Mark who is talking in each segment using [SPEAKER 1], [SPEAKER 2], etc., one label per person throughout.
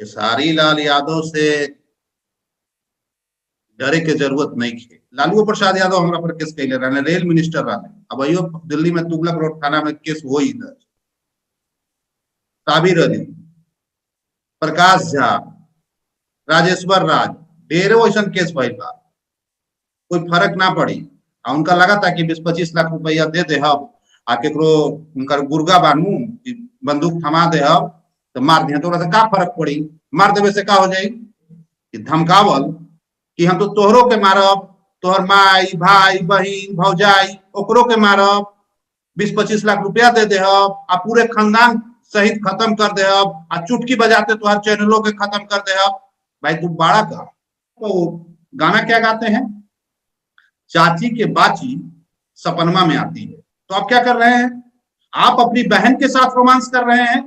[SPEAKER 1] खेसारी लाल यादव से डरे के जरूरत नहीं है। लालू प्रसाद यादव हमारा पर केस कैले रहने, रेल मिनिस्टर रहने, अब अयो दिल्ली में तुगलक रोड थाना में केस हो ही दर्ज। साबिर अली, प्रकाश झा, राजेश्वर राज, ढेर वैसन केस भइल बा, कोई फर्क ना पड़ी। आ उनका लगा था कि 20-25 लाख रुपया दे दे हब आ केकरो उनकर गुर्गा बानू बंदूक थमा दे हब तो मार दिया, तो का फर्क पड़ी? मार देवे से का हो जाई? धमकावल कि हम तो तोहरों के मारब, तोहर माई भाई बहन भौजाई ओकरों के मारब, 20-25 लाख रुपया दे दे हब आ पूरे खानदान सहित खत्म कर दे हब आ चुटकी बजाते तुहार चैनलों के खत्म कर दे हब। भाई तू बाड़ा का तो गाना क्या गाते हैं, चाची के बाची सपनमा में आती है। तो आप क्या कर रहे हैं? आप अपनी बहन के साथ रोमांस कर रहे हैं,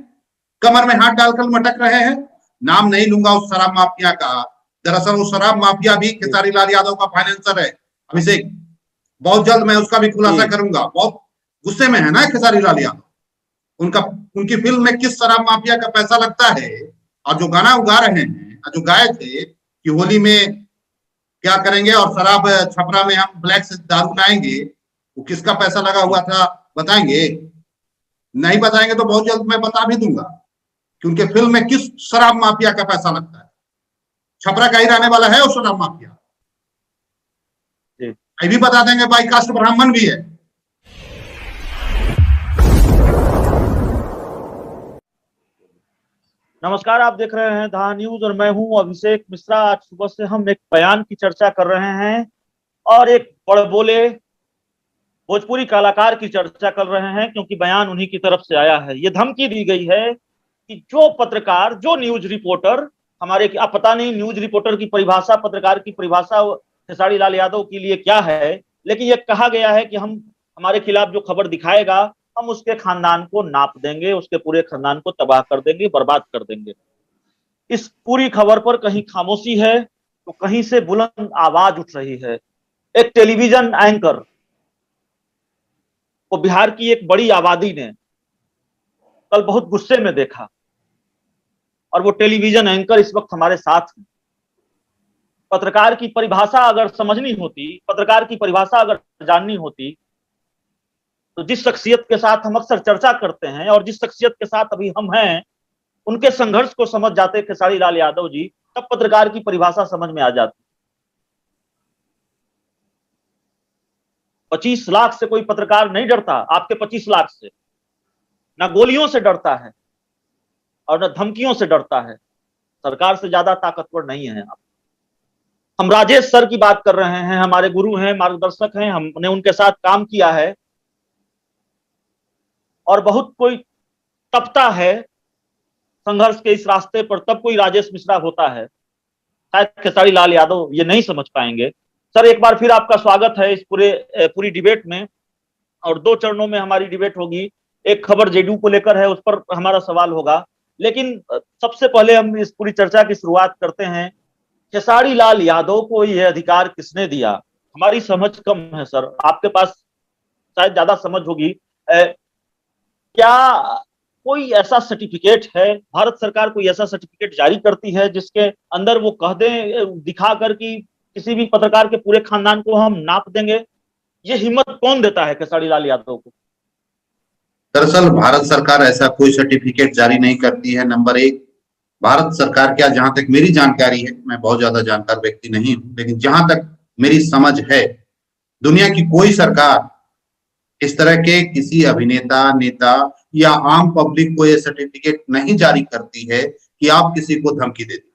[SPEAKER 1] कमर में हाथ डालकर मटक रहे हैं। नाम नहीं लूंगा उस शराब माफिया का, दरअसल वो शराब माफिया भी खेसारी लाल यादव का फाइनेंसर है। अभिषेक, बहुत जल्द मैं उसका भी खुलासा करूंगा। बहुत गुस्से में है ना खेसारी लाल यादव, उनका उनकी फिल्म में किस शराब माफिया का पैसा लगता है। और जो गाना उगा रहे हैं, जो गाए थे कि होली में क्या करेंगे और शराब छपरा में हम ब्लैक से दारू लाएंगे, वो किसका पैसा लगा हुआ था बताएंगे? नहीं बताएंगे तो बहुत जल्द मैं बता भी दूंगा कि उनके फिल्म में किस शराब माफिया का पैसा लगता है। छपरा का ही रहने वाला है वो शराब माफिया, ये भी बता देंगे। भाई कास्ट ब्राह्मण भी है।
[SPEAKER 2] नमस्कार, आप देख रहे हैं धा न्यूज और मैं हूं अभिषेक मिश्रा। आज सुबह से हम एक बयान की चर्चा कर रहे हैं और एक बड़बोले भोजपुरी कलाकार की चर्चा कर रहे हैं, क्योंकि बयान उन्हीं की तरफ से आया है। ये धमकी दी गई है कि जो पत्रकार, जो न्यूज रिपोर्टर हमारे, आप पता नहीं न्यूज रिपोर्टर की परिभाषा, पत्रकार की परिभाषा खेसारी लाल यादव के लिए क्या है, लेकिन यह कहा गया है कि हम हमारे खिलाफ जो खबर दिखाएगा हम उसके खानदान को नाप देंगे, उसके पूरे खानदान को तबाह कर देंगे, बर्बाद कर देंगे। इस पूरी खबर पर कहीं खामोशी है तो कहीं से बुलंद आवाज उठ रही है। एक टेलीविजन एंकर को बिहार की एक बड़ी आबादी ने कल बहुत गुस्से में देखा और वो टेलीविजन एंकर इस वक्त हमारे साथ है। पत्रकार की परिभाषा अगर समझनी होती, पत्रकार की परिभाषा अगर जाननी होती, तो जिस शख्सियत के साथ हम अक्सर चर्चा करते हैं और जिस शख्सियत के साथ अभी हम हैं, उनके संघर्ष को समझ जाते खेसारी लाल यादव जी, तब पत्रकार की परिभाषा समझ में आ जाती। 25 लाख से कोई पत्रकार नहीं डरता, आपके 25 लाख से ना गोलियों से डरता है और न धमकियों से डरता है। सरकार से ज्यादा ताकतवर नहीं है आप। हम राजेश सर की बात कर रहे हैं, हमारे गुरु हैं, मार्गदर्शक हैं, हमने उनके साथ काम किया है और बहुत कोई तपता है संघर्ष के इस रास्ते पर, तब कोई राजेश मिश्रा होता है। शायद खेसारी लाल यादव ये नहीं समझ पाएंगे। सर, एक बार फिर आपका स्वागत है इस पूरी डिबेट में, और 2 चरणों में हमारी डिबेट होगी। एक खबर जेडीयू को लेकर है, उस पर हमारा सवाल होगा, लेकिन सबसे पहले हम इस पूरी चर्चा की शुरुआत करते हैं। खेसारी लाल यादव को यह अधिकार किसने दिया? हमारी समझ कम है सर, आपके पास शायद ज्यादा समझ होगी। क्या कोई ऐसा सर्टिफिकेट है, भारत सरकार कोई ऐसा सर्टिफिकेट जारी करती है जिसके अंदर वो कह दें, दिखाकर कि किसी भी पत्रकार के पूरे खानदान को हम नाप देंगे? ये हिम्मत कौन देता है खेसारी लाल यादव को?
[SPEAKER 1] दरअसल भारत सरकार ऐसा कोई सर्टिफिकेट जारी नहीं करती है। नंबर 1, भारत सरकार क्या, जहां तक मेरी जानकारी है, मैं बहुत ज्यादा जानकार व्यक्ति नहीं हूं, लेकिन जहां तक मेरी समझ है, दुनिया की कोई सरकार इस तरह के किसी अभिनेता, नेता या आम पब्लिक को यह सर्टिफिकेट नहीं जारी करती है कि आप किसी को धमकी दे दें।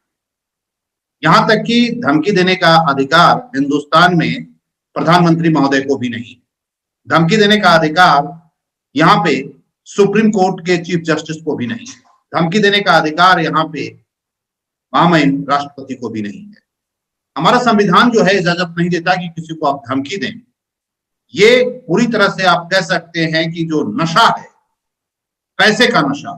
[SPEAKER 1] यहां तक कि धमकी देने का अधिकार हिंदुस्तान में प्रधानमंत्री महोदय को भी नहीं। धमकी देने का अधिकार यहाँ पे सुप्रीम कोर्ट के चीफ जस्टिस को भी नहीं है। धमकी देने का अधिकार यहाँ पे महामहिम राष्ट्रपति को भी नहीं है। हमारा संविधान जो है इजाजत नहीं देता कि किसी को आप धमकी दें। ये पूरी तरह से आप कह सकते हैं कि जो नशा है, पैसे का नशा,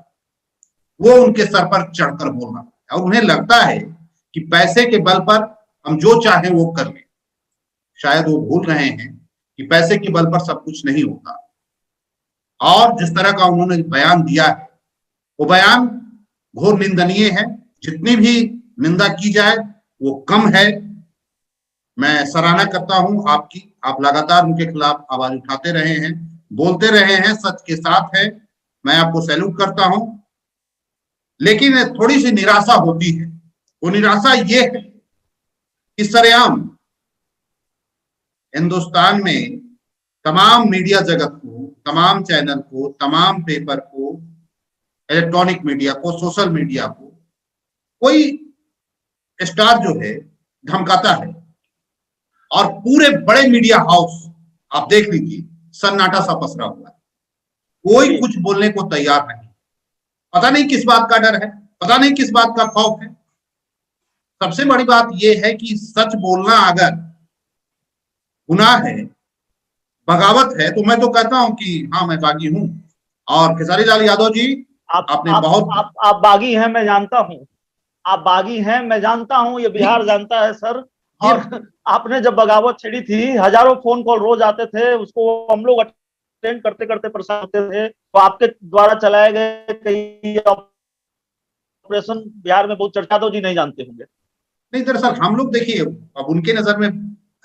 [SPEAKER 1] वो उनके सर पर चढ़कर बोलना है और उन्हें लगता है कि पैसे के बल पर हम जो चाहें वो कर लें। शायद वो भूल रहे हैं कि पैसे के बल पर सब कुछ नहीं होता। और जिस तरह का उन्होंने बयान दिया है, वो बयान घोर निंदनीय है। जितनी भी निंदा की जाए वो कम है। मैं सराहना करता हूं आपकी, आप लगातार उनके खिलाफ आवाज उठाते रहे हैं, बोलते रहे हैं, सच के साथ है, मैं आपको सैल्यूट करता हूं। लेकिन थोड़ी सी निराशा होती है, वो निराशा ये है कि सरेआम हिंदुस्तान में तमाम मीडिया जगत को, तमाम चैनल को, तमाम पेपर को, इलेक्ट्रॉनिक मीडिया को, सोशल मीडिया को कोई स्टार जो है धमकाता है, और पूरे बड़े मीडिया हाउस आप देख लीजिए सन्नाटा सा पसरा हुआ है, कोई कुछ बोलने को तैयार नहीं। पता नहीं किस बात का डर है, पता नहीं किस बात का खौफ है। सबसे बड़ी बात यह है कि सच बोलना अगर गुनाह है, बगावत है, तो मैं तो कहता हूं कि हाँ मैं बागी हूं। और खेसारी लाल यादव जी आपने बहुत
[SPEAKER 2] आप बागी हैं, मैं जानता हूं, आप बागी हैं, मैं जानता हूं, ये बिहार जानता है सर। और आपने जब बगावत छेड़ी थी, हजारों फोन कॉल रोज आते थे, उसको हम लोग अटेंड करते करते परेशान होते थे। तो आपके द्वारा चलाए गए कई ऑपरेशन बिहार में बहुत चर्चा, तो जी नहीं जानते होंगे।
[SPEAKER 1] नहीं दरअसल हम लोग देखिए, अब उनके नजर में,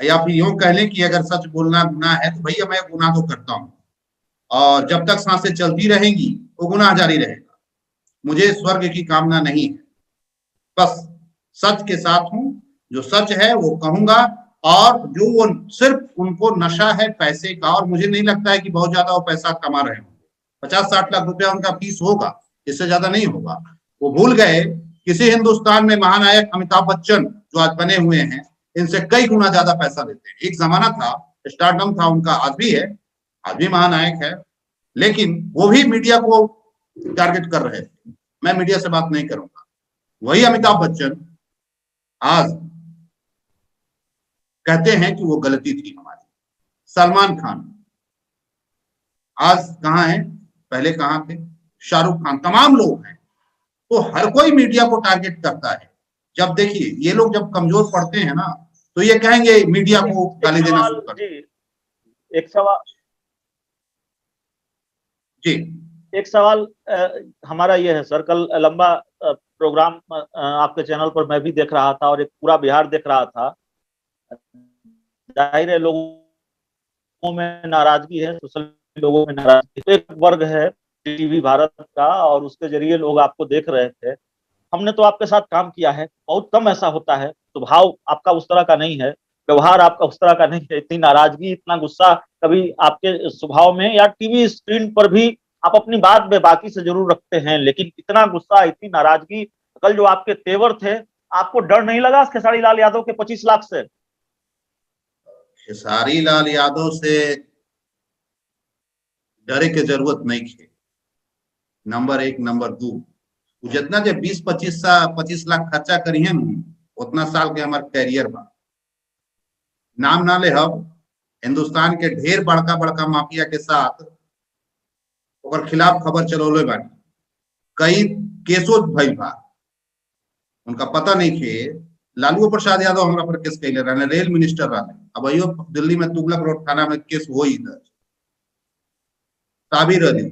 [SPEAKER 1] या फिर यूं कह लें कि अगर सच बोलना गुनाह है तो भैया मैं गुनाह तो करता हूं, और जब तक सांसें चलती रहेंगी वो गुनाह जारी रहेगा। मुझे स्वर्ग की कामना नहीं है, बस सच के साथ हूं, जो सच है वो कहूंगा। और जो वो सिर्फ उनको नशा है पैसे का, और मुझे नहीं लगता है कि बहुत ज्यादा वो पैसा कमा रहे होंगे। 50-60 लाख रुपया उनका फीस होगा, इससे ज्यादा नहीं होगा। वो भूल गए किसी हिंदुस्तान में महानायक अमिताभ बच्चन जो आज बने हुए हैं, इनसे कई गुना ज्यादा पैसा लेते हैं। एक जमाना था, स्टारडम था उनका, आज भी है, आज भी महानायक है, लेकिन वो भी मीडिया को टारगेट कर रहे थे। मैं मीडिया से बात नहीं करूंगा। वही अमिताभ बच्चन आज कहते हैं कि वो गलती थी हमारी। सलमान खान आज कहां है, पहले कहां थे? शाहरुख खान, तमाम लोग हैं। तो हर कोई मीडिया को टारगेट करता है। जब देखिए ये लोग जब कमजोर पड़ते हैं ना, तो ये कहेंगे मीडिया को गाली देना शुरू कर।
[SPEAKER 2] एक सवाल
[SPEAKER 1] जी,
[SPEAKER 2] एक सवाल हमारा ये है सर, कल लंबा प्रोग्राम आपके चैनल पर मैं भी देख रहा था और एक पूरा बिहार देख रहा था। जाहिर है लोगों में नाराजगी है, सोशल लोगों में नाराजगी। तो एक वर्ग है टीवी भारत का, और उसके जरिए लोग आपको देख रहे थे। हमने तो आपके साथ काम किया है, बहुत कम ऐसा होता है, स्वभाव आपका उस तरह का नहीं है, व्यवहार आपका उस तरह का नहीं है। इतनी नाराजगी, इतना गुस्सा कभी आपके स्वभाव में या टीवी स्क्रीन पर भी आप अपनी बात बेबाकी से जरूर रखते हैं, लेकिन इतना गुस्सा, इतनी नाराजगी, कल जो आपके तेवर थे, आपको डर नहीं लगा खेसारी लाल यादव के 25 लाख से?
[SPEAKER 1] खेसारी लाल यादव से डरे के जरूरत नहीं थी, नंबर एक। नंबर दो, जितना जब 20-25 लाख खर्चा करी है उतना साल के हमारे कैरियर बा। नाम ना ले, हम हिंदुस्तान के ढेर बड़का बड़का माफिया के साथ और खिलाफ खबर चलौले बानी, कई केसों भइल बा। उनका पता नहीं थे। लालू प्रसाद यादव हमारा पर केस कैले रहे, रेल मिनिस्टर रहे, अब अयो दिल्ली में तुगलक रोड थाना में केस हो इधर। साबिर अली,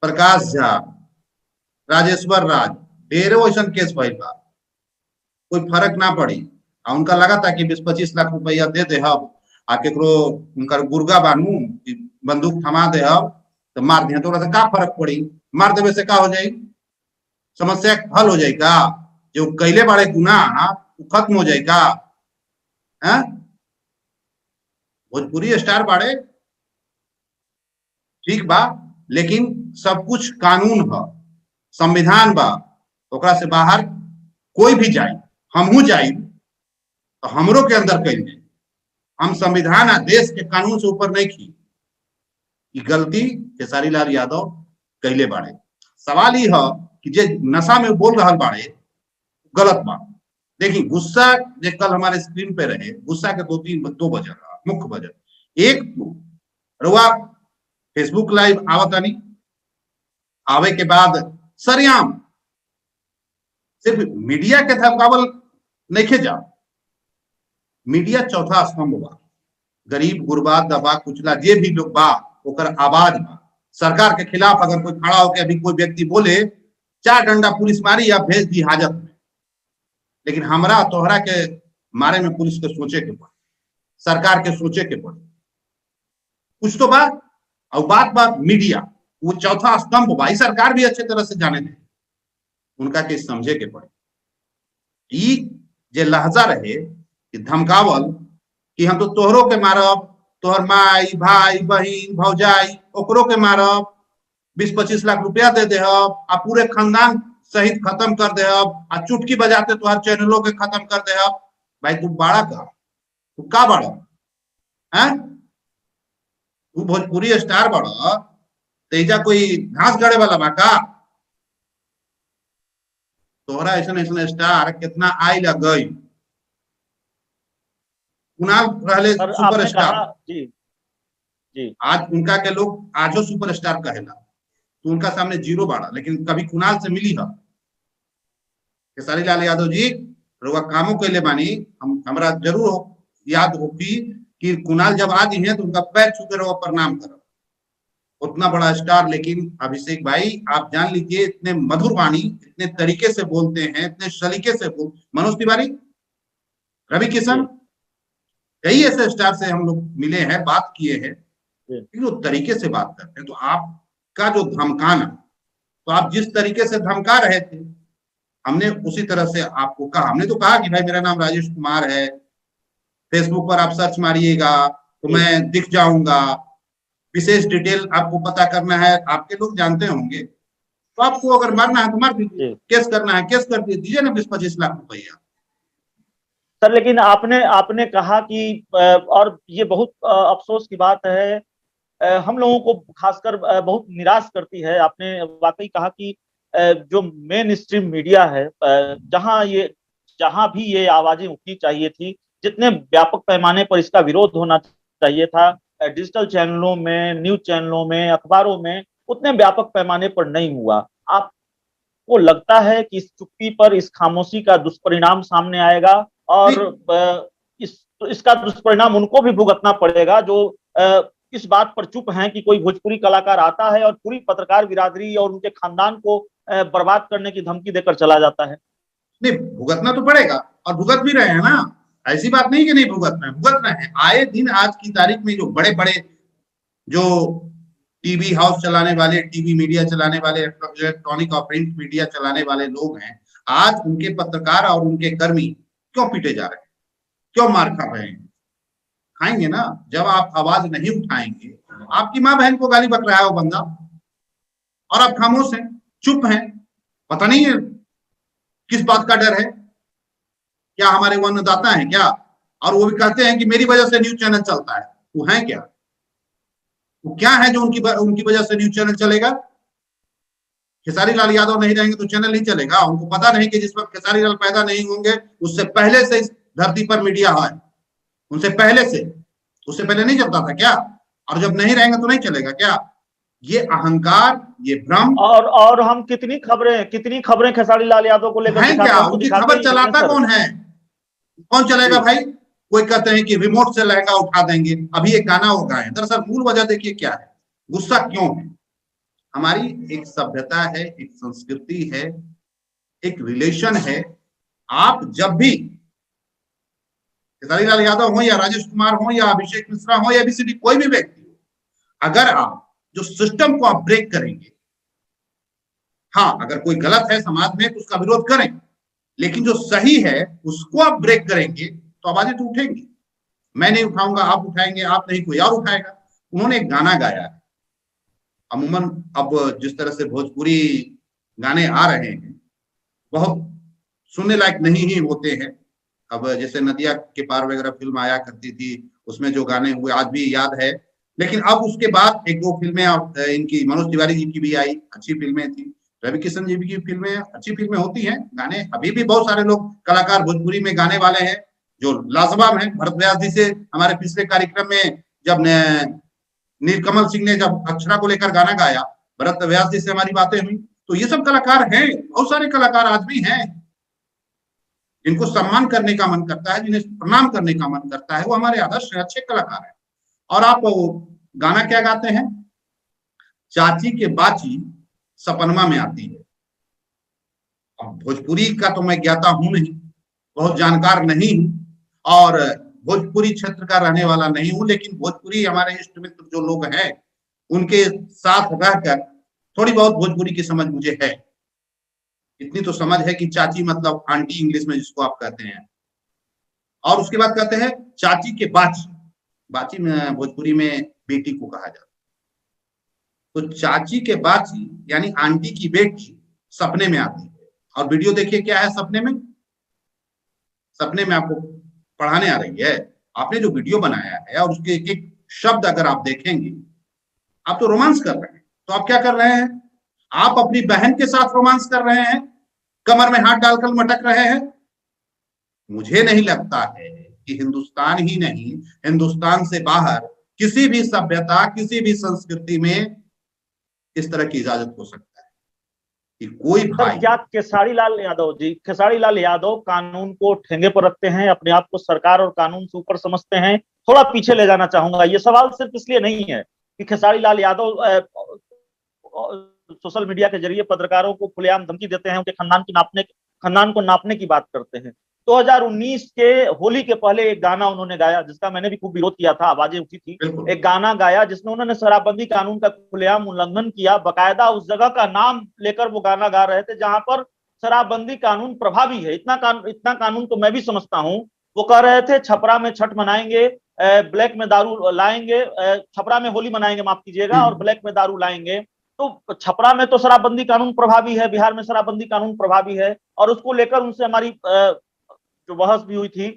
[SPEAKER 1] प्रकाश झा, राजेश्वर राज, ढेर वैसा केस भइल बा, कोई फर्क ना पड़ी। उनका लगा था कि 20-25 लाख रुपया दे दे हम आ केकरो उनका गुर्गा बानू बंदूक थमा दे हम तो मार दिया, तो का फर्क पड़ी? मार देवे से का हो जाए? समस्या हल हो जाएगा? जो कैले बाड़े गुनाह खत्म हो जाएगा? भोजपुरी स्टार बाड़े ठीक बा, लेकिन सब कुछ कानून है, संविधान बा, ओकरा से बाहर कोई भी जाए, हमहू जाए तो हमरो के अंदर कल जाए। हम संविधान आ देश के कानून से ऊपर नहीं की। गलती खेसारी लाल यादव कैले बाड़े। सवाल ये है कि जे नशा में बोल रहा बाड़े गलत बा। देखिए गुस्सा जे कल हमारे स्क्रीन पे रहे, गुस्सा के दो वजह रहा, मुख्य वजह। एक तो रुआ फेसबुक लाइव आवतानी, आवे के बाद सरियाम सिर्फ मीडिया के धमकावल नहीं जा। मीडिया चौथा स्तंभ बा, गरीब गुरबा दबा कुचला जे भी लोग बा ओकर आवाज बा। सरकार के खिलाफ अगर कोई खड़ा होकर अभी कोई व्यक्ति बोले, 4 डंडा पुलिस मारी या भेज दी हाजत में, लेकिन हमरा तोहरा के मारे में पुलिस के सोचे के पड़े, सरकार के सोचे के पड़े, कुछ तो बात। और बात मीडिया, वो चौथा स्तंभ भाई सरकार भी अच्छे तरह से जाने दे, उनका के समझे के पड़े। ई जे लहजा रहे कि धमकावल कि हम तो तोहरों के मारब, तोहर माई भाई बहन भौजाई ओकरो के मारब, 20-25 लाख रुपया दे देहब आ पूरे खानदान सहित खत्म कर देहब आ चुटकी बजाते तुहार चैनलों के खत्म कर देहब। भाई तू बाड़ा तू का बाड़ा हैं? तू भोजपुरी स्टार बाड़ा, तेजा कोई घास गड़े वाला बा का? तोहरा ऐसा स्टार कितना आइल गई। कुणाल रहले सुपरस्टार,
[SPEAKER 2] जी जी,
[SPEAKER 1] आज उनका के लोग आजो सुपरस्टार कहेला, तो उनका सामने जीरो बाड़ा, लेकिन कभी कुणाल से मिली है खेसारी लाल यादव जी रुआ कामों के लिए बानी, हमरा जरूर याद होगी कि कुणाल जब आज हैं तो उनका पैर छू के रुआ प्रणाम करो, उतना बड़ा स्टार। लेकिन अभिषेक भाई आप जान लीजिए, इतने मधुर वाणी, इतने तरीके से बोलते हैं, इतने सलीके से मनोज तिवारी, रवि किशन, कई ऐसे स्टार से हम लोग मिले हैं, बात किए हैं, लेकिन वो तरीके से बात करते हैं। तो आपका जो धमकाना, तो आप जिस तरीके से धमका रहे थे, हमने उसी तरह से आपको कहा। हमने तो कहा कि भाई मेरा नाम राजेश कुमार है, फेसबुक पर आप सर्च मारिएगा तो मैं दिख जाऊंगा, विशेष डिटेल आपको पता करना है, आपके लोग जानते होंगे, तो आपको अगर मारना है तो मार दीजिए, केस करना है केस कर दीजिए ना, 20-25 लाख रुपया।
[SPEAKER 2] सर लेकिन आपने कहा कि और ये बहुत अफसोस की बात है, हम लोगों को खासकर बहुत निराश करती है। आपने वाकई कहा कि जो मेन स्ट्रीम मीडिया है, जहां भी ये आवाजें उठनी चाहिए थी, जितने व्यापक पैमाने पर इसका विरोध होना चाहिए था, डिजिटल चैनलों में, न्यूज चैनलों में, अखबारों में, उतने व्यापक पैमाने पर नहीं हुआ। आपको लगता है कि इस चुप्पी पर, इस खामोशी का दुष्परिणाम सामने आएगा और इसका दुष्परिणाम उनको भी भुगतना पड़ेगा जो इस बात पर चुप हैं कि कोई भोजपुरी कलाकार आता है और पूरी पत्रकार बिरादरी और उनके खानदान को बर्बाद करने की धमकी देकर चला जाता है?
[SPEAKER 1] नहीं, भुगतना तो पड़ेगा और भुगत भी रहे हैं ना, ऐसी बात नहीं कि नहीं भुगत रहे हैं, भुगत रहे हैं। आए दिन आज की तारीख में जो बड़े बड़े जो टीवी हाउस चलाने वाले, टीवी मीडिया चलाने वाले, इलेक्ट्रॉनिक और प्रिंट मीडिया चलाने वाले लोग हैं, आज उनके पत्रकार और उनके कर्मी क्यों पीटे जा रहे हैं, क्यों मार खा रहे हैं? खाएंगे ना, जब आप आवाज नहीं उठाएंगे। आपकी माँ बहन को गाली बक रहा है वो बंदा और आप खामोश हैं, चुप हैं, पता नहीं है किस बात का डर है। क्या हमारे वो अन्नदाता है क्या? और वो भी कहते हैं कि मेरी वजह से न्यूज चैनल चलता है। वो है क्या? वो क्या है जो उनकी वजह से न्यूज चैनल चलेगा? खेसारी लाल यादव नहीं रहेंगे तो चैनल नहीं चलेगा। उनको पता नहीं कि जिस वक्त खेसारी लाल पैदा नहीं होंगे उससे पहले से इस धरती पर मीडिया है, उनसे पहले से, उससे पहले नहीं चलता था क्या? और जब नहीं रहेंगे तो नहीं चलेगा क्या? ये अहंकार, ये भ्रम।
[SPEAKER 2] और हम कितनी खबरें खेसारी लाल यादव को लेकर
[SPEAKER 1] हैं क्या? उनकी खबर चलाता कौन है? कौन चलेगा भाई? कोई कहते हैं कि रिमोट से लहंगा उठा देंगे, अभी एक गाना वो गाए। दरअसल मूल वजह देखिए क्या है, गुस्सा क्यों है। हमारी एक सभ्यता है, एक संस्कृति है, एक रिलेशन है। आप जब भी खेसारी लाल यादव हो या राजेश कुमार हो या अभिषेक मिश्रा हो या एबीसीडी कोई भी व्यक्ति हो, अगर आप जो सिस्टम को आप ब्रेक करेंगे, हाँ अगर कोई गलत है समाज में तो उसका विरोध करें, लेकिन जो सही है उसको आप ब्रेक करेंगे तो आवाजें तो उठेंगी। मैं नहीं उठाऊंगा, आप उठाएंगे, आप नहीं कोई और उठाएगा। उन्होंने एक गाना गाया है, अमूमन अब जिस तरह से भोजपुरी गाने आ रहे हैं बहुत सुनने लायक नहीं ही होते हैं। अब जैसे नदिया के पार वगैरह फिल्म आया करती थी, उसमें जो गाने हुए आज भी याद है। लेकिन अब उसके बाद एक दो फिल्में इनकी मनोज तिवारी जी की भी आई, अच्छी फिल्में थी। रवि किशन जी की फिल्में, अच्छी फिल्में होती हैं। गाने अभी भी बहुत सारे लोग कलाकार भोजपुरी में गाने वाले हैं जो लाजवाब हैं। भरत व्यास जी से हमारे पिछले कार्यक्रम में जब नीलकमल सिंह ने जब अक्षरा को लेकर गाना गाया, भरत व्यास जी से हमारी बातें हुई। तो ये सब कलाकार हैं, बहुत सारे कलाकार आज भी हैं जिनको सम्मान करने का मन करता है, जिन्हें प्रणाम करने का मन करता है, वो हमारे आदर्श अच्छे कलाकार हैं। और आप गाना क्या गाते हैं, चाची के बाची सपनमा में आती है, अब भोजपुरी का तो मैं ज्ञाता हूं नहीं, बहुत जानकार नहीं हूं और भोजपुरी क्षेत्र का रहने वाला नहीं हूं, लेकिन भोजपुरी हमारे इष्ट मित्र जो लोग हैं उनके साथ रहकर थोड़ी बहुत भोजपुरी की समझ मुझे है। इतनी तो समझ है कि चाची मतलब आंटी इंग्लिश में जिसको आप कहते हैं, और उसके बाद कहते हैं चाची के बाची, बाची में भोजपुरी में बेटी को कहा जाता है। तो चाची के बाची यानी आंटी की बेटी सपने में आती है, और वीडियो देखिए क्या है सपने में। सपने में आपको पढ़ाने आ रही है। आपने जो वीडियो बनाया है और उसके एक एक शब्द अगर आप देखेंगे, आप तो रोमांस कर रहे हैं। तो आप क्या कर रहे हैं? आप अपनी बहन के साथ रोमांस कर रहे हैं, कमर में हाथ डालकर मटक रहे हैं। मुझे नहीं लगता है कि हिंदुस्तान ही नहीं, हिंदुस्तान से बाहर किसी भी सभ्यता, किसी भी संस्कृति में इस तरह की इजाजत हो सकता है कि कोई भाई।
[SPEAKER 2] क्या खेसारी लाल यादव जी, खेसारी लाल यादव कानून को ठेंगे पर रखते हैं, अपने आप को सरकार और कानून से ऊपर समझते हैं? थोड़ा पीछे ले जाना चाहूंगा। ये सवाल सिर्फ इसलिए नहीं है कि खेसारी लाल यादव सोशल मीडिया के जरिए पत्रकारों को खुलेआम धमकी देते हैं, उनके खानदान को नापने की बात करते हैं। 2019 के होली के पहले एक गाना उन्होंने गाया जिसका मैंने भी खूब विरोध किया था, आवाजें उठी थी। एक गाना गाया जिसमें उन्होंने शराबबंदी कानून का खुलेआम उल्लंघन किया। बकायदा उस जगह का नाम लेकर वो गाना गा रहे थे जहां पर शराबबंदी कानून प्रभावी है। इतना कानून तो मैं भी समझता हूं। वो कह रहे थे छपरा में छठ मनाएंगे, ब्लैक में दारू लाएंगे, छपरा में होली मनाएंगे, माफ कीजिएगा, और ब्लैक में दारू लाएंगे। तो छपरा में तो शराबबंदी कानून प्रभावी है, बिहार में शराबबंदी कानून प्रभावी है, और उसको लेकर उनसे हमारी जो बहस भी हुई थी।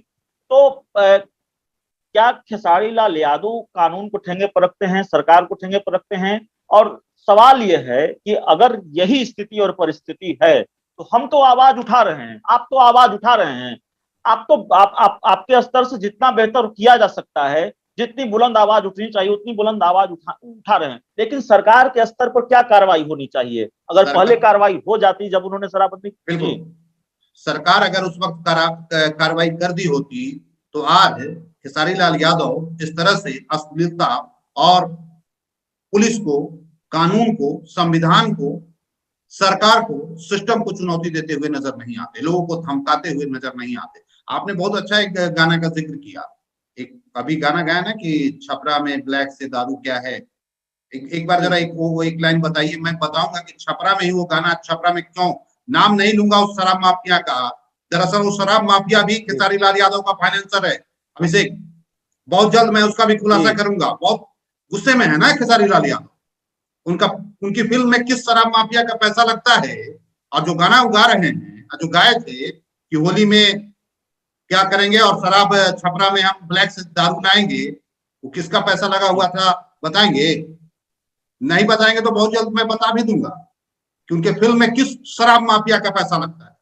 [SPEAKER 2] तो क्या खेसारी लाल यादव कानून को ठेंगे पर रखते हैं, सरकार को ठेंगे पर रखते हैं? और सवाल यह है कि अगर यही स्थिति और परिस्थिति है तो हम तो आवाज उठा रहे हैं, आप तो आवाज उठा रहे हैं। आपके स्तर से जितना बेहतर किया जा सकता है, जितनी बुलंद आवाज उठनी चाहिए उतनी बुलंद आवाज उठा रहे हैं। लेकिन सरकार के स्तर पर क्या कार्रवाई होनी चाहिए? अगर पहले कार्रवाई हो जाती जब उन्होंने शराबबंदी,
[SPEAKER 1] बिल्कुल, सरकार अगर उस वक्त कार्रवाई कर दी होती तो आज खेसारी लाल यादव इस तरह से अश्लीलता और पुलिस को, कानून को, संविधान को, सरकार को, सिस्टम को चुनौती देते हुए नजर नहीं आते, लोगों को धमकाते हुए नजर नहीं आते। आपने बहुत अच्छा एक गाना का जिक्र किया, एक अभी गाना गाया ना कि छपरा में ब्लैक से दारू क्या है। एक बार जरा वो एक लाइन बताइए, मैं बताऊंगा कि छपरा में ही वो गाना, छपरा में क्यों, नाम नहीं लूंगा उस शराब माफिया का। दरअसल वो शराब माफिया भी खेसारी लाल यादव का फाइनेंसर है, अभिषेक। बहुत जल्द मैं उसका भी खुलासा करूंगा। बहुत गुस्से में है ना खेसारी लाल यादव, उनकी फिल्म में किस शराब माफिया का पैसा लगता है। और जो गाना उगा रहे हैं, जो गाए थे कि होली में क्या करेंगे और शराब छपरा में हम ब्लैक से दारू लाएंगे, वो किसका पैसा लगा हुआ था बताएंगे? नहीं बताएंगे तो बहुत जल्द मैं बता भी दूंगा कि उनके फिल्म में किस शराब माफिया का पैसा लगता है।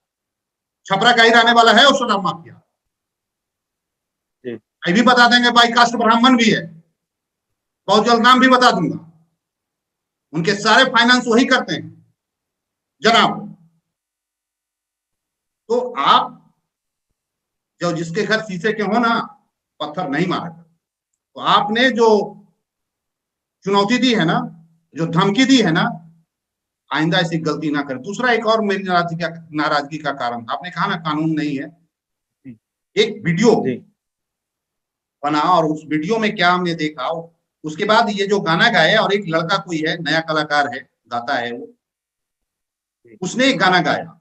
[SPEAKER 1] छपरा का ही रहने वाला है वो शराब माफिया। ये भी बता देंगे, बाई कास्ट ब्राह्मण भी है, बहुत जल्द नाम भी बता दूंगा। उनके सारे फाइनेंस वही करते हैं जनाब। तो आप जो जिसके घर शीशे के हो ना, पत्थर नहीं मारा। तो आपने जो चुनौती दी है ना, जो धमकी दी है ना, आइंदा ऐसी गलती ना करें। दूसरा एक और मेरी नाराजगी का कारण था, आपने कहा ना कानून नहीं है। एक वीडियो बना और उस वीडियो में क्या हमने देखा, उसके बाद ये जो गाना गाया, और एक लड़का कोई है, नया कलाकार है, गाता है वो, उसने एक गाना गाया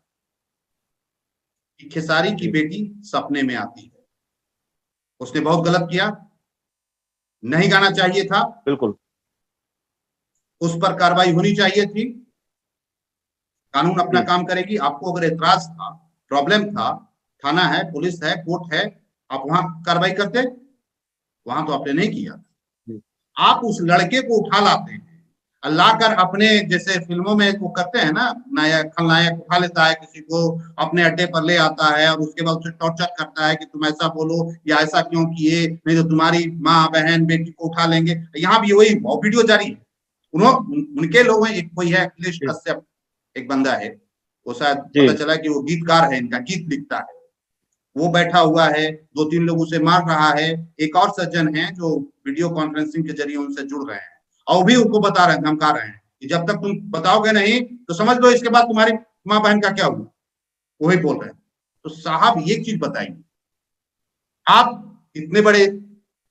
[SPEAKER 1] कि खेसारी की बेटी सपने में आती है। उसने बहुत गलत किया, नहीं गाना चाहिए था,
[SPEAKER 2] बिल्कुल
[SPEAKER 1] उस पर कार्रवाई होनी चाहिए थी। कानून अपना काम करेगी। आपको अगर एतराज था, प्रॉब्लम था, थाना है, पुलिस है, कोर्ट है, आप वहां कार्रवाई करते, वहां तो आपने नहीं किया। आप उस लड़के को उठा लाते हैं, लाकर अपने जैसे फिल्मों में वो करते हैं ना, नायक खलनायक उठा लेता है किसी को, अपने अड्डे पर ले आता है और उसके बाद उसे टॉर्चर करता है कि तुम ऐसा बोलो या ऐसा क्यों किए, नहीं तो तुम्हारी माँ बहन बेटी को उठा लेंगे। यहाँ भी वही वीडियो जारी है। उनके लोग हैं, एक कोई है अखिलेश कश्यप, एक बंदा है, वो शायद पता चला कि वो गीतकार है, इनका गीत लिखता है। वो बैठा हुआ है, 2-3 लोग उसे मार रहा है। एक और सज्जन है जो वीडियो कॉन्फ्रेंसिंग के जरिए उनसे जुड़ रहे हैं, और भी उनको बता रहे हैं, धमका रहे हैं कि जब तक तुम बताओगे नहीं तो समझ लो इसके बाद तुम्हारी माँ बहन का क्या हुआ। वही बोल रहे हैं। तो साहब एक चीज बताइए, आप इतने बड़े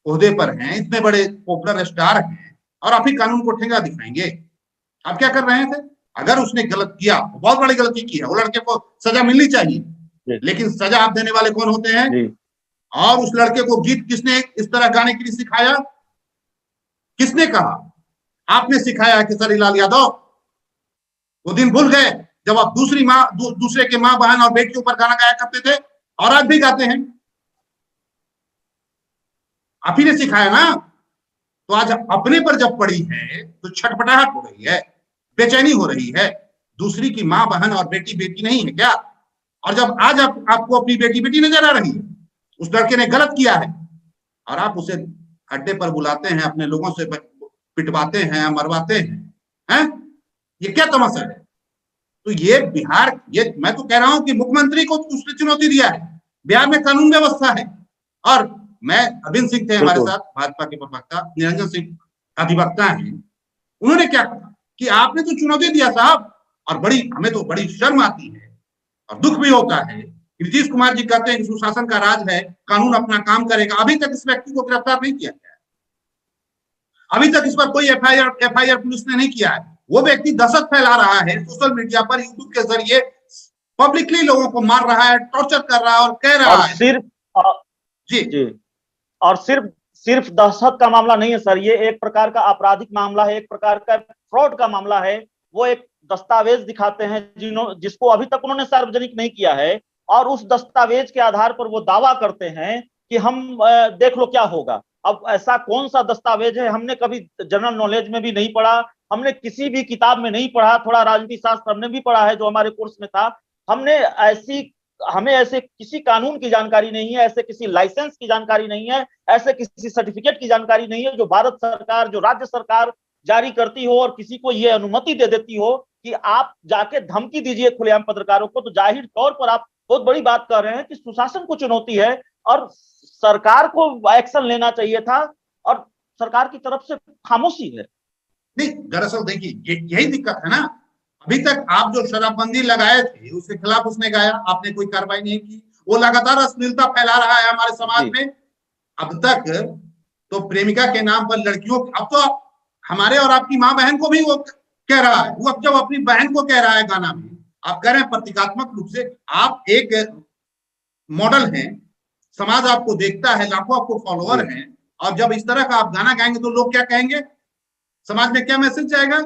[SPEAKER 1] ओहदे पर हैं, इतने बड़े पॉपुलर स्टार हैं, और आप ही कानून को ठेंगा दिखाएंगे? आप क्या कर रहे थे? अगर उसने गलत किया, बहुत बड़ी गलती की है, वो लड़के को सजा मिलनी चाहिए, लेकिन सजा आप देने वाले कौन होते हैं? और उस लड़के को गीत किसने इस तरह गाने के लिए सिखाया? किसने कहा? आपने सिखाया है केसरी लाल यादव। वो दिन भूल गए जब आप दूसरे के माँ बहन और बेटी के ऊपर गाना गाया करते थे, और आज भी गाते हैं। आप ही ने सिखाया ना। तो आज अपने पर जब पड़ी है तो छटपटाहट हो रही है, बेचैनी हो रही है। दूसरी की माँ बहन और बेटी बेटी नहीं है क्या? और जब आज आपको अपनी बेटी बेटी नजर आ रही है, उस लड़के ने गलत किया है, और आप उसे अड्डे पर बुलाते हैं, अपने लोगों से पिटवाते हैं, मरवाते हैं? ये क्या तमाशा है? तो ये बिहार, ये मैं तो कह रहा हूं कि मुख्यमंत्री को उसने चुनौती दिया है। बिहार में कानून व्यवस्था है। और मैं, अरविंद सिंह थे हमारे साथ, भाजपा के प्रवक्ता, निरंजन सिंह अधिवक्ता हैं, उन्होंने क्या कहा कि आपने तो चुनौती दिया साहब, और हमें तो बड़ी शर्म आती है और दुख भी होता है। नीतीश कुमार जी कहते हैं कि सुशासन का राज है, कानून अपना काम करेगा। अभी तक इस व्यक्ति को गिरफ्तार नहीं किया गया है, अभी तक इस पर कोई एफआईआर पुलिस ने नहीं किया है। वो व्यक्ति दहशत फैला रहा है सोशल मीडिया पर, यूट्यूब के जरिए पब्लिकली लोगों को मार रहा है, टॉर्चर कर रहा है, और कह रहा है
[SPEAKER 2] सिर्फ
[SPEAKER 1] जी।
[SPEAKER 2] और सिर्फ दहशत का मामला नहीं है सर, ये एक प्रकार का आपराधिक मामला है, एक प्रकार का फ्रॉड का मामला है। वो एक दस्तावेज दिखाते हैं जिसको अभी तक उन्होंने सार्वजनिक नहीं किया है, और उस दस्तावेज के आधार पर वो दावा करते हैं कि हम देख लो क्या होगा। अब ऐसा कौन सा दस्तावेज है? हमने कभी जनरल नॉलेज में भी नहीं पढ़ा, हमने किसी भी किताब में नहीं पढ़ा, थोड़ा राजनीति शास्त्र हमने भी पढ़ा है जो हमारे कोर्स में था। हमें ऐसे किसी कानून की जानकारी नहीं है, ऐसे किसी लाइसेंस की जानकारी नहीं है, ऐसे किसी सर्टिफिकेट की जानकारी नहीं है जो भारत सरकार, जो राज्य सरकार जारी करती हो और किसी को यह अनुमति दे देती हो कि आप जाके धमकी दीजिए खुलेआम पत्रकारों को। तो जाहिर तौर पर आप बहुत बड़ी बात कर रहे हैं कि सुशासन को चुनौती है, और सरकार को एक्शन लेना चाहिए था, और सरकार की तरफ से खामोशी है।
[SPEAKER 1] नहीं, दरअसल देखिए यही दिक्कत है ना। अभी तक आप जो शराबबंदी लगाए थे उसके खिलाफ उसने गाया, आपने कोई कार्रवाई नहीं की। वो लगातार अश्लीलता फैला रहा है हमारे समाज में। अब तक तो प्रेमिका के नाम पर लड़कियों, अब तो हमारे और आपकी माँ बहन को भी वो कह रहा है। वो अब जब अपनी बहन को कह रहा है गाना में, आप कह रहे हैं प्रतीकात्मक रूप से। आप एक मॉडल हैं, समाज आपको देखता है, लाखों आपको फॉलोअर हैं, और जब इस तरह का आप गाना गाएंगे तो लोग क्या कहेंगे? समाज में क्या मैसेज जाएगा?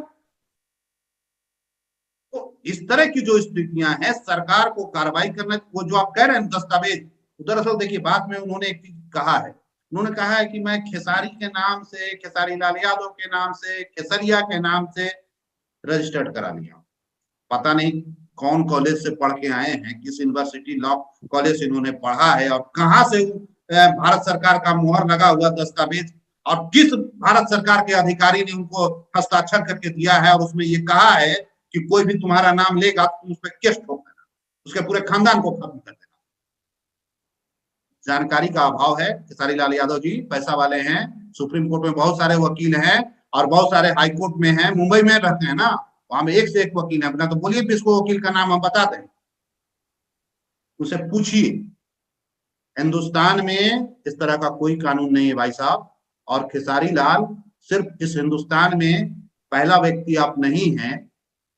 [SPEAKER 1] तो इस तरह की जो स्थितियां हैं, सरकार को कार्रवाई करना। वो जो आप कह रहे हैं दस्तावेज, दरअसल देखिए बाद में उन्होंने एक चीज कहा है। उन्होंने कहा है कि मैं खेसारी के नाम से, खेसारी लाल यादव के नाम से, खेसरिया के नाम से रजिस्टर्ड करा लिया। पता नहीं कौन कॉलेज से पढ़ के आए हैं, किस यूनिवर्सिटी लॉ कॉलेज से इन्होंने पढ़ा है, और कहां से भारत सरकार का मुहर लगा हुआ दस्तावेज, और किस भारत सरकार के अधिकारी ने उनको हस्ताक्षर करके दिया है, और उसमें ये कहा है कि कोई भी तुम्हारा नाम लेगा तो तुम उस पर केस ठोक देना, उसके पूरे खानदान को खत्म कर देना। जानकारी का अभाव है। खेसारी लाल यादव जी पैसा वाले हैं, सुप्रीम कोर्ट में बहुत सारे वकील हैं, और बहुत सारे हाई कोर्ट में हैं, मुंबई में रहते हैं ना, वहां में एक से एक वकील है। अपना तो बोलिए किसको वकील का नाम हम बता दें, उसे पूछिए। हिंदुस्तान में इस तरह का कोई कानून नहीं है भाई साहब। और खेसारी लाल सिर्फ इस हिंदुस्तान में पहला व्यक्ति आप नहीं हैं,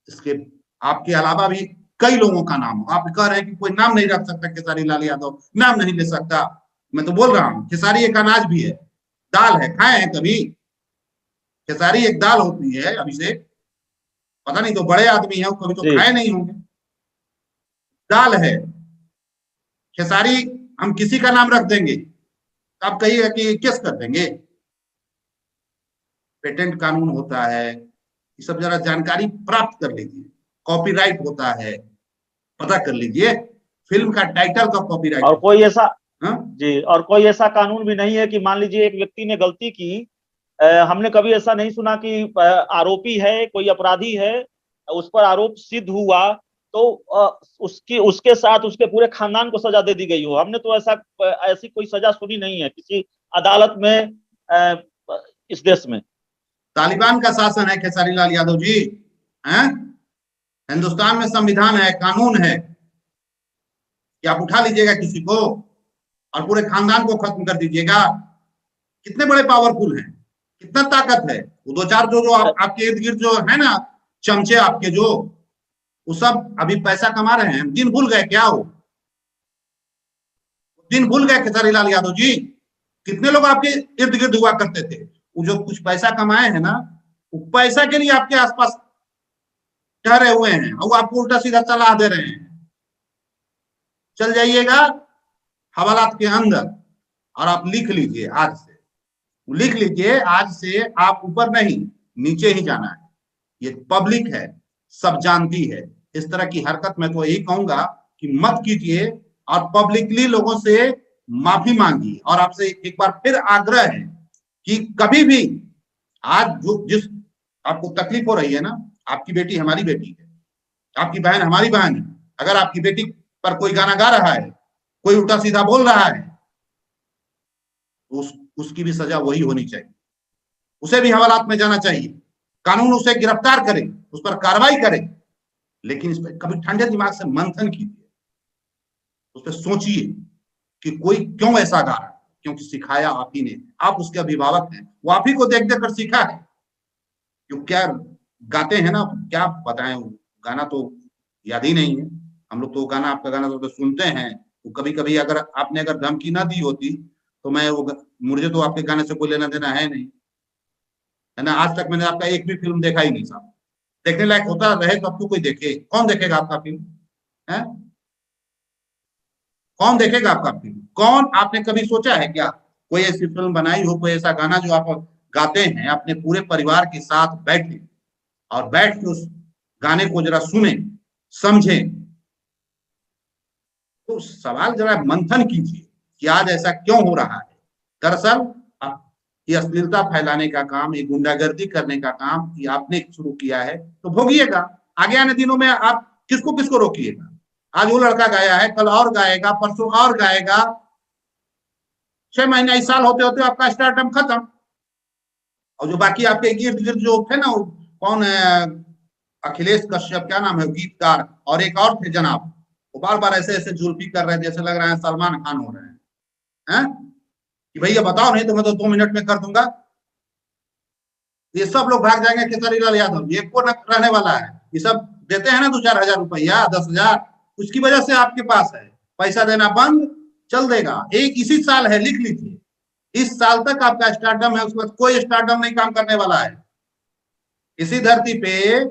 [SPEAKER 1] इसके आपके अलावा भी कई लोगों का नाम हो। आप कह रहे हैं कि कोई नाम नहीं रख सकता, खेसारी लाल यादव नाम नहीं ले सकता। मैं तो बोल रहा हूँ खेसारी एक अनाज भी है, दाल है, खाए हैं कभी? खेसारी एक दाल होती है अभिषेक, पता नहीं तो बड़े आदमी है कभी तो खाए नहीं होंगे। दाल है खेसारी, हम किसी का नाम रख देंगे तो आप कहिएगा कि केस कर देंगे। पेटेंट कानून होता है, ये सब जरा जानकारी प्राप्त कर लीजिए। कॉपीराइट होता है, पता कर लीजिए। फिल्म का टाइटल का कॉपीराइट,
[SPEAKER 2] और कोई ऐसा जी, और कोई ऐसा कानून भी नहीं है कि मान लीजिए एक व्यक्ति ने गलती की, हमने कभी ऐसा नहीं सुना कि आरोपी है, कोई अपराधी है, उस पर आरोप सिद्ध हुआ तो उसके साथ उसके पूरे खानदान को सजा दे दी गई हो। हमने तो ऐसी कोई सजा सुनी नहीं है किसी अदालत में इस देश में।
[SPEAKER 1] तालिबान का शासन है खेसारी लाल यादव जी, हैं? हिंदुस्तान में संविधान है, कानून है। कि आप उठा लीजिएगा किसी को और पूरे खानदान को खत्म कर दीजिएगा? कितने बड़े पावरफुल हैं, कितना ताकत है। वो दो चार जो आपके इर्द गिर्द जो है ना चमचे आपके, जो वो सब अभी पैसा कमा रहे हैं। दिन भूल गए क्या? वो दिन भूल गए खेसारी लाल यादव जी? कितने लोग आपके इर्द गिर्द हुआ करते थे, वो जो कुछ पैसा कमाए हैं ना, वो पैसा के लिए आपके आसपास ठहरे हुए हैं और वो आपको उल्टा सीधा सलाह दे रहे हैं। चल जाइएगा हवालात के अंदर और आप लिख लीजिए, आज से लिख लीजिए, आज से आप ऊपर नहीं नीचे ही जाना है। ये पब्लिक है, सब जानती है। इस तरह की हरकत मैं तो यही कहूंगा कि मत कीजिए और पब्लिकली लोगों से माफी मांगिए। और आपसे एक बार फिर आग्रह है कि कभी भी आज जो जिस आपको तकलीफ हो रही है ना, आपकी बेटी हमारी बेटी है, आपकी बहन हमारी बहन है। अगर आपकी बेटी पर कोई गाना गा रहा है, कोई उल्टा सीधा बोल रहा है, तो उसकी भी सजा वही होनी चाहिए। उसे भी हवालात में जाना चाहिए, कानून उसे गिरफ्तार करे, उस पर कार्रवाई करे। लेकिन इस पर कभी ठंडे दिमाग से मंथन कीजिए, उस पर सोचिए कि कोई क्यों ऐसा गा रहा है। क्योंकि सिखाया आप ही ने, आप उसके अभिभावक हैं, वो आप ही को देख देख कर सीखा है। जो क्या गाते हैं ना, क्या बताएं, गाना तो याद ही नहीं है। हम लोग तो गाना, आपका गाना तो सुनते हैं। वो कभी कभी अगर आपने धमकी ना दी होती तो मैं वो, मुझे तो आपके गाने से कोई लेना देना है नहीं, है ना। आज तक मैंने आपका एक भी फिल्म देखा ही नहीं साहब। देखने लायक होता रहे तो अब तो कोई देखे। कौन देखेगा आपका फिल्म? है कौन देखेगा आपका फिल्म? कौन? आपने कभी सोचा है क्या कोई ऐसी फिल्म बनाई हो, कोई ऐसा गाना जो आप गाते हैं अपने पूरे परिवार के साथ बैठे और बैठ के उस गाने को जरा सुने, समझे? तो सवाल जरा मंथन कीजिए कि आज ऐसा क्यों हो रहा है। दरअसल ये अश्लीलता फैलाने का काम, ये गुंडागर्दी करने का काम ये आपने शुरू किया है, तो भोगिएगा। आगे आने दिनों में आप किसको किसको रोकिएगा? आज वो लड़का गाया है, कल और गाएगा, परसों और गाएगा। 6 महीने, इस साल होते होते आपका स्टार्टअप खत्म। और जो बाकी आपके इर्द गिर्द जो थे ना, कौन है, अखिलेश कश्यप, क्या नाम है गीतकार, और एक और थे जनाब, वो बार बार ऐसे ऐसे जुल्फी कर रहे हैं जैसे लग रहा है सलमान खान हो रहे हैं, कि भैया बताओ, नहीं तो मैं तो 2 मिनट में कर दूंगा। ये सब लोग भाग जाएंगे खेसारी लाल यादव, ये को न रहने वाला है। ये सब देते हैं ना 2-4 हजार रुपया, 10,000, उसकी वजह से आपके पास है। पैसा देना बंद चल देगा। एक इसी साल है, लिख लीजिए, इस साल तक आपका स्टार्टअप है, उसके बाद कोई स्टार्टअप नहीं काम करने वाला है। इसी धरती पे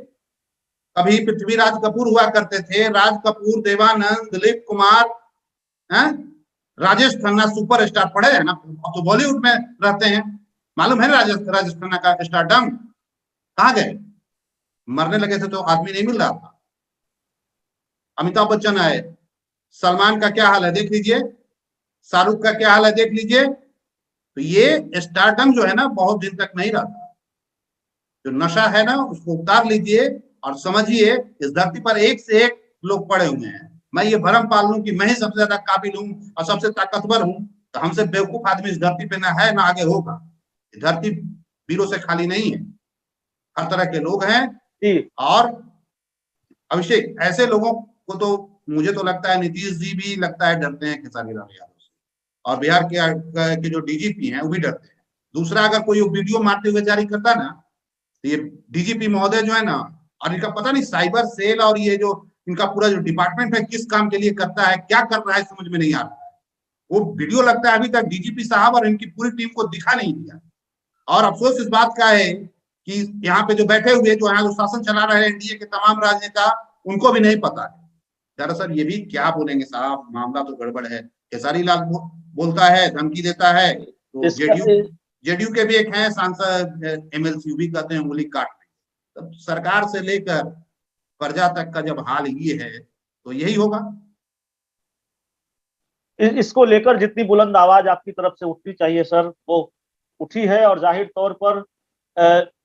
[SPEAKER 1] कभी पृथ्वीराज कपूर हुआ करते थे, राज कपूर, देवानंद, दिलीप कुमार, राजेश खन्ना, सुपरस्टार पढ़े हैं ना, अब तो बॉलीवुड में रहते हैं। मालूम है राजेश खन्ना का स्टारडम कहाँ गए? मरने लगे थे तो आदमी नहीं मिल रहा था। अमिताभ बच्चन आए, सलमान का क्या हाल है देख लीजिए, शाहरुख का क्या हाल है देख लीजिए। तो ये स्टारडम जो है ना बहुत दिन तक नहीं रहता। जो नशा है ना उसको उतार लीजिए और समझिए इस धरती पर एक से एक लोग पड़े हुए हैं। मैं ये भरम पाल लूं कि मैं ही सबसे ज्यादा काबिल हूं और सबसे ताकतवर हूं, तो हमसे बेवकूफ आदमी इस धरती पे ना है ना आगे होगा। धरती वीरों से खाली नहीं है, हर तरह के लोग हैं। और अभिषेक, ऐसे लोगों को तो मुझे तो लगता है नीतीश जी भी लगता है डरते हैं खेसारी लाल यादव से, और बिहार के जो डीजीपी हैं वो भी डरते हैं। दूसरा, अगर कोई वीडियो मारते हुए जारी करता ना, तो ये डीजीपी महोदय जो है ना, और इनका पता नहीं साइबर सेल और ये जो इनका पूरा जो डिपार्टमेंट है किस काम के लिए करता है, क्या कर रहा है, समझ में नहीं आ रहा है। वो वीडियो लगता है अभी तक डीजीपी साहब और इनकी पूरी टीम को दिखा नहीं दिया। और अफसोस इस बात का है कि यहाँ पे जो बैठे हुए जो यहाँ जो शासन चला रहे हैं एनडीए के तमाम राजनेता, उनको भी नहीं पता है। दरअसल ये भी क्या बोलेंगे साहब, मामला तो गड़बड़ है। खेसारी लाल बोलता है, धमकी देता है, तो जेडीयू के भी एक हैं सांसद एमएलसी भी कहते हैं उंगली काट रही। तब सरकार से लेकर प्रजा तक का जब हाल ये है तो यही होगा।
[SPEAKER 2] इसको लेकर जितनी बुलंद आवाज आपकी तरफ से उठनी चाहिए सर, वो उठी है। और जाहिर तौर पर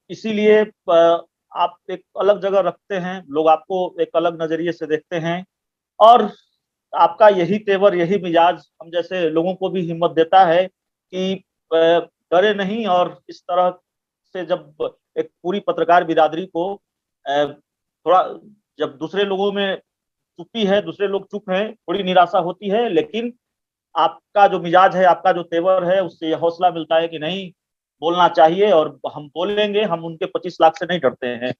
[SPEAKER 2] इसीलिए आप एक अलग जगह रखते हैं, लोग आपको एक अलग नजरिए से देखते हैं। और आपका यही तेवर, यही मिजाज हम जैसे लोगों को भी हिम्मत देता है कि डरे नहीं। और इस तरह से जब एक पूरी पत्रकार बिरादरी को थोड़ा, जब दूसरे लोगों में चुप्पी है, दूसरे लोग चुप हैं, थोड़ी निराशा होती है, लेकिन आपका जो मिजाज है, आपका जो तेवर है, उससे हौसला मिलता है कि नहीं, बोलना चाहिए और हम बोलेंगे, हम उनके 25 लाख से नहीं डरते हैं।